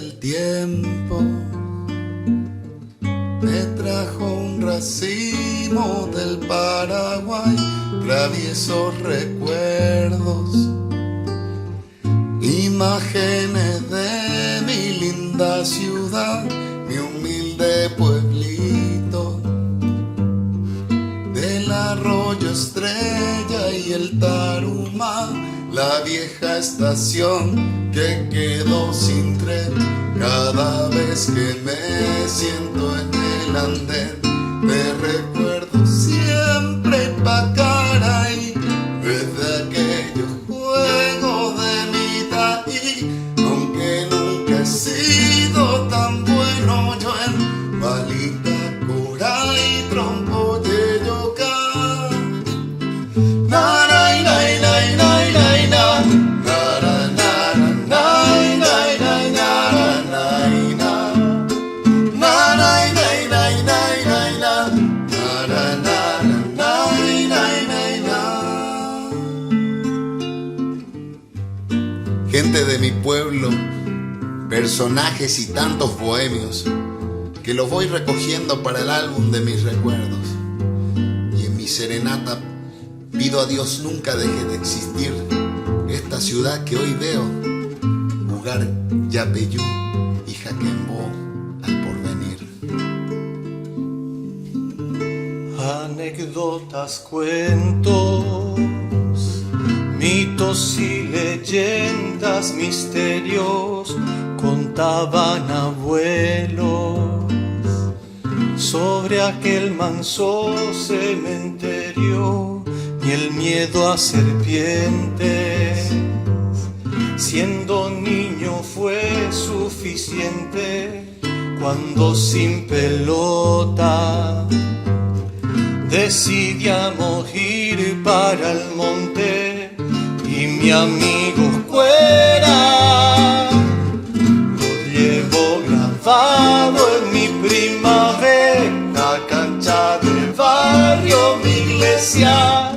del tiempo me trajo un racimo del Paraguay, traviesos recuerdos, imágenes de mi linda ciudad, mi humilde pueblito, del arroyo Estrella y el Tarumá, la vieja estación que quedó sin tren. Cada vez que me siento en el andén, te recuerdo siempre Pacaraí, desde aquellos juegos de mi taí. Aunque nunca he sido tan bueno yo en balita, cura y trompo de yoga. Naray, nay, nay, nay, nay, nay. Gente de mi pueblo, personajes y tantos bohemios que los voy recogiendo para el álbum de mis recuerdos. Y en mi serenata pido a Dios nunca deje de existir esta ciudad que hoy veo, lugar Yapeyú y Jaquembó al porvenir. Anécdotas, cuentos, mitos y leyendas, misterios, contaban abuelos sobre aquel manso cementerio y el miedo a serpientes. Siendo niño fue suficiente cuando sin pelota decidíamos ir para el monte. Y mi amigo Cuera lo llevo grabado en mi primavera, cancha del barrio, mi iglesia.